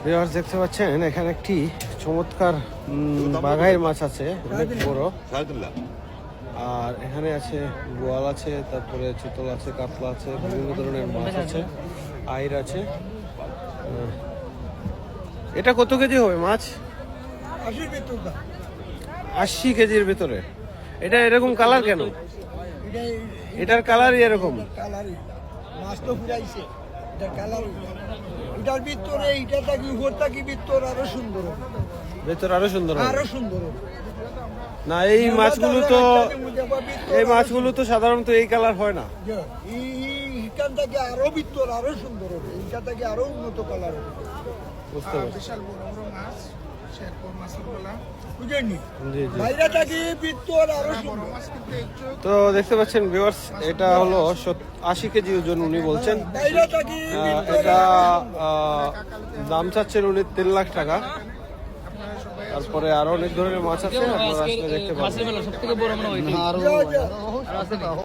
Viewers দেখতে পাচ্ছেন এখানে একটি চমৎকার বাঘাইয়ের মাছ আছে, অনেক বড়। আর এখানে আছে বোয়াল আছে, তারপরে চিতল আছে, কাতলা আছে, বিভিন্ন ধরনের মাছ আছে, আইর আছে। এটা কত কেজি হবে মাছ? 80 কেজির ভিতরে। এটা এরকম কালার কেন? এটার কালারই এরকম। মাছ তো ফুরাইছে, এটার কালার। এটার ভিতরে এইটা থাকি উপর থাকি ভিতর আরো সুন্দর, ভিতর আরো সুন্দর, আরো সুন্দর। না এই মাছগুলো তো সাধারণত এই কালার হয় না। এইখান থেকে আরো ভিতর আরো সুন্দর হবে, এইখান থেকে আরো উন্নত কালার হবে। বুঝতে পারছি। বিশাল বড় বড় মাছ, শেরপুর মাছগুলা বুঝেননি? বাইরে থাকি ভিতর আরো সুন্দর। তো দেখতে পাচ্ছেন ভিউয়ার্স, এটা হলো 80 কেজি ওজন উনি বলছেন। এটা দাম চাচ্ছেন উনি 3 লাখ টাকা। তারপরে আরো অনেক ধরনের মাছ আছে, আপনারা আসলে দেখতে পাবেন।